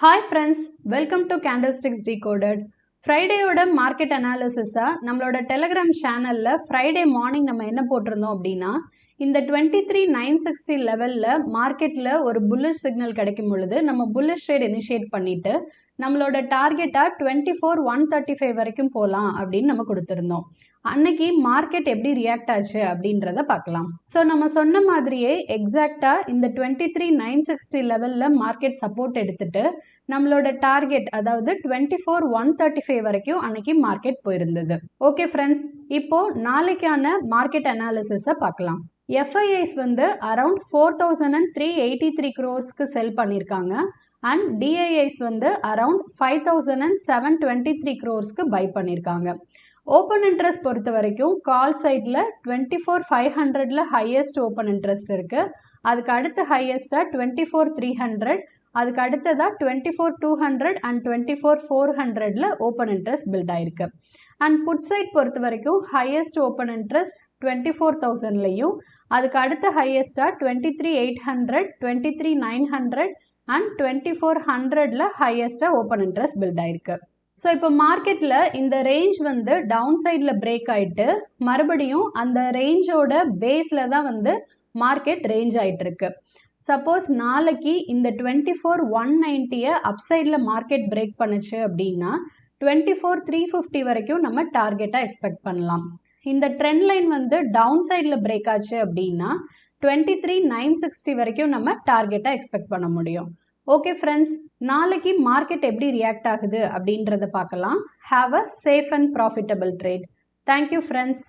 Hi friends, welcome to Candlesticks Decoded. ஃப்ரைடேயோட market அனாலிசிஸாக நம்மளோட டெலகிராம் சேனலில் ஃப்ரைடே மார்னிங் நம்ம என்ன போட்டிருந்தோம் அப்படின்னா இந்த 23,960 லெவலில் மார்க்கெட்டில் ஒரு புல்லிஷ் சிக்னல் கிடைக்கும் பொழுது நம்ம புல்லிஷ் ட்ரேட் இனிஷியேட் பண்ணிவிட்டு நம்மளோட டார்கெட்டாக 24,135 வரைக்கும் போகலாம் அப்படின்னு நம்ம கொடுத்துருந்தோம். அன்னைக்கு மார்க்கெட் எப்படி ரியாக்ட் ஆச்சு அப்படின்றத பார்க்கலாம். ஸோ நம்ம சொன்ன மாதிரியே எக்ஸாக்டாக இந்த 23,960 லெவலில் மார்க்கெட் சப்போர்ட் எடுத்துட்டு நம்மளோட டார்கெட் அதாவது 24,135 வரைக்கும் அன்னைக்கு மார்க்கெட் போயிருந்தது. ஓகே ஃப்ரெண்ட்ஸ், இப்போ நாளைக்கான மார்க்கெட் அனாலிசிஸை பார்க்கலாம். எஃப்ஐஐஸ் வந்து அரவுண்ட் 4,383 crores செல் பண்ணியிருக்காங்க அண்ட் டிஐஐஸ் வந்து அரவுண்ட் 5,723 crores பை பண்ணியிருக்காங்க. ஓப்பன் இன்ட்ரெஸ்ட் பொறுத்த வரைக்கும் கால் சைடில் 24,500ல ஹையஸ்ட் ஓப்பன் இன்ட்ரெஸ்ட் இருக்கு. அதுக்கு அடுத்த ஹையஸ்டா 24,300, அதுக்கு அடுத்ததா 24,200 அண்ட் 24,400ல ஓப்பன் இன்ட்ரெஸ்ட் பில்ட் ஆயிருக்கு. அண்ட் புட் சைட் பொறுத்த வரைக்கும் ஹையஸ்ட் ஓப்பன் இன்ட்ரெஸ்ட் 24,000லையும் அதுக்கு அடுத்த ஹையஸ்டா 23,800, 23,900 அண்ட் 24,100ல ஹையஸ்டா ஓப்பன் இன்ட்ரெஸ்ட் பில்ட் ஆயிருக்கு. ஸோ இப்போ மார்க்கெட்டில் இந்த ரேஞ்ச் வந்து டவுன் சைடில் பிரேக் ஆகிட்டு மறுபடியும் அந்த ரேஞ்சோட பேஸில் தான் வந்து மார்க்கெட் ரேஞ்ச் ஆகிட்டு இருக்கு. சப்போஸ் நாளைக்கு இந்த 24,190 அப்சைடில் மார்க்கெட் பிரேக் பண்ணுச்சு அப்படின்னா 24,350 வரைக்கும் நம்ம டார்கெட்டாக எக்ஸ்பெக்ட் பண்ணலாம். இந்த ட்ரெண்ட் லைன் வந்து டவுன் சைடில் பிரேக் ஆச்சு அப்படின்னா 23,960 வரைக்கும் நம்ம டார்கெட்டாக எக்ஸ்பெக்ட் பண்ண முடியும். ஓகே ஃப்ரெண்ட்ஸ், நாளைக்கு மார்க்கெட் எப்படி ரியாக்ட் ஆகுது அப்படின்றத பார்க்கலாம். Have a safe and profitable trade. Thank you friends.